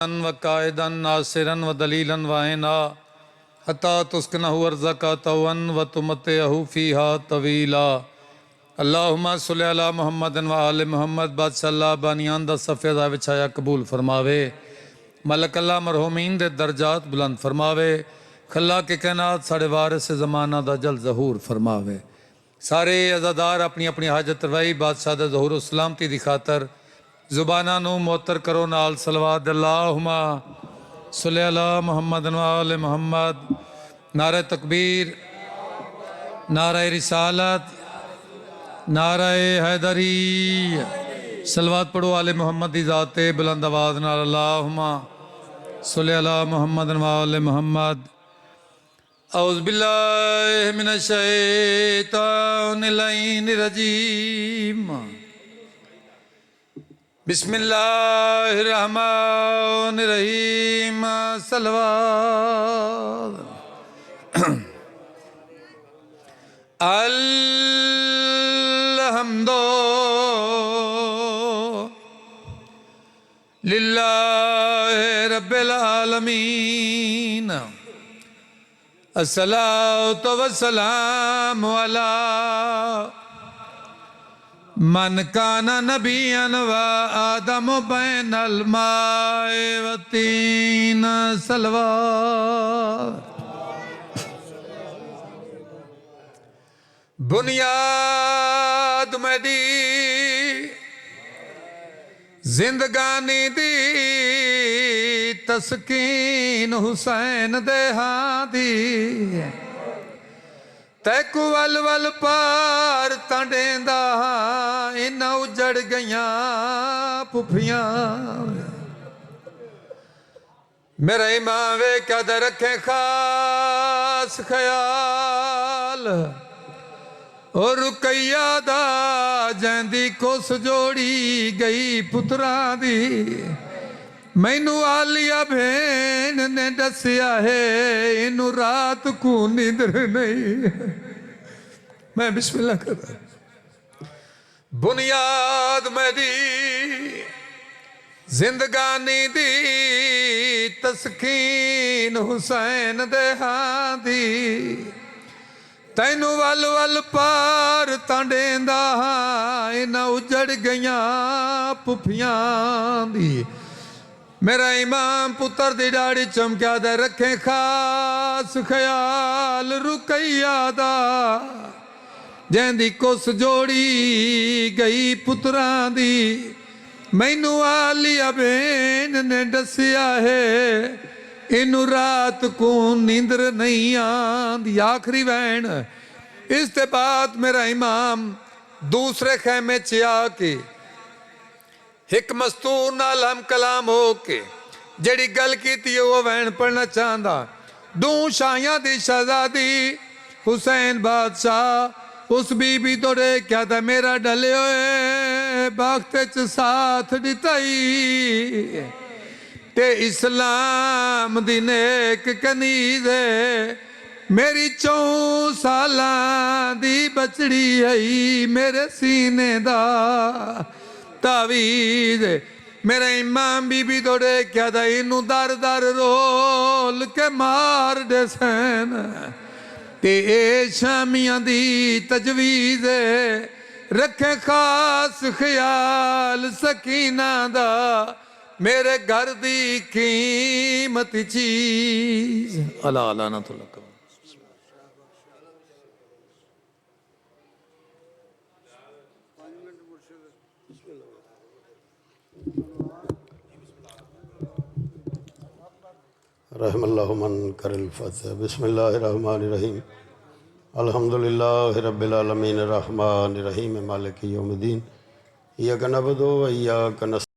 व कायदन नासिरन व दलीलन वाइना हता तुस्कनहु अर्ज़का तवन व तुमत्तिअहु फ़ीहा तवीला। अल्लाहुम्मा सल्लि अला मुहम्मद व आले मुहम्मद। बादशाह बानियान दा सफ़े दा विछाया कबूल फरमावे। मलक अल्लाह मरहूमीन दे दर्जात बुलंद फरमावे। खल्ला के कैनात साढ़े वारिस ज़माना दा जल ज़हूर फरमावे। सारे अज़ादार अपनी अपनी हाजत रवाई बादशाह दे ज़हूर सलामती दी खातर जुबाना नू मोतर करो नाल सलवात। अल्लाहुम्मा सल्लि अला मुहम्मद व आले मुहम्मद। नारे तकबीर, नारे रिसालत, नारे हैदरी। सलवात पढ़ो आले मुहम्मद दी ज़ाते बुलंद आवाज़ नाल। अल्लाहुम्मा सल्लि अला मुहम्मद व आले मुहम्मद। औज़ु बिल्लाहि मिनश शैतानिर रजीम। बिस्मिल्लाहिर रहमानिर रहीम। सलवात। अल्हम्दु लिल्लाहि रब्बिल आलमीन। अस्सलातु वस्सलामु अला मन काना नबियन व आदम बैनल माए व तीन। सलवात। बुनियाद मेरी जिंदगानी दी तस्कीन हुसैन दे हादी। तैकू वल वल पार तांडेंदा इन उजड़ गईयां पुफियां। मेरा इमाम वे कद रखे खास ख्याल और रुकैया दा जैंदी कुस जोड़ी गई पुत्रा दी। मैनू आलिया भेन ने दसिया है इनू रात को नींदर नहीं। मैं बिस्मिल्लाह कर रहा। बुनियाद मेरी जिंदगानी दी तस्कीन हुसैन दे हादी। तैनू वल वल पार तांडेंदा इन उजड़ गईयां पुफियां दी। मेरा इमाम पुत्र दी दाढ़ी चमक्या दे रखे खास ख्याल रुकैया दा जैंदी कुस जोड़ी गई पुत्रां दी। मैनू आलिया बेन ने दसिया है इनू रात को नींदर नहीं आंदी। आखिरी वैन। इस ते बाद मेरा इमाम दूसरे खैमे च आके एक मस्तूर नाल हम कलाम हो के जेड़ी गल की वो वैन पढ़ना चाहता। दू शाहियां दी शहजादी हुसैन बादशाह उस बीबी तो रे क्या था मेरा डले होए वक्त च साथ दिताई। ते इस्लाम दी नेक कनीज मेरी 4 सालां दी बचड़ी आई मेरे सीने दा तावीज। मेरा इमाम बीबी तोड़े क्या था इनू दर दर रोल के मार दे सैन। ते ए शामियां दी तजवीज रखे खास ख्याल सकीना दा मेरे घर दी कीमती चीज। अला लानतुल्लाह। रहमल्लाहु मन करल फतह। बिस्मिल्लाहिर्रहमानिर्रहीम। अल्हम्दुलिल्लाहि रब्बिल आलमीन रहमानिर रहीम मालिकि यौमिद्दीन। इय्याका नअबुदु व इय्याका नस्तईन।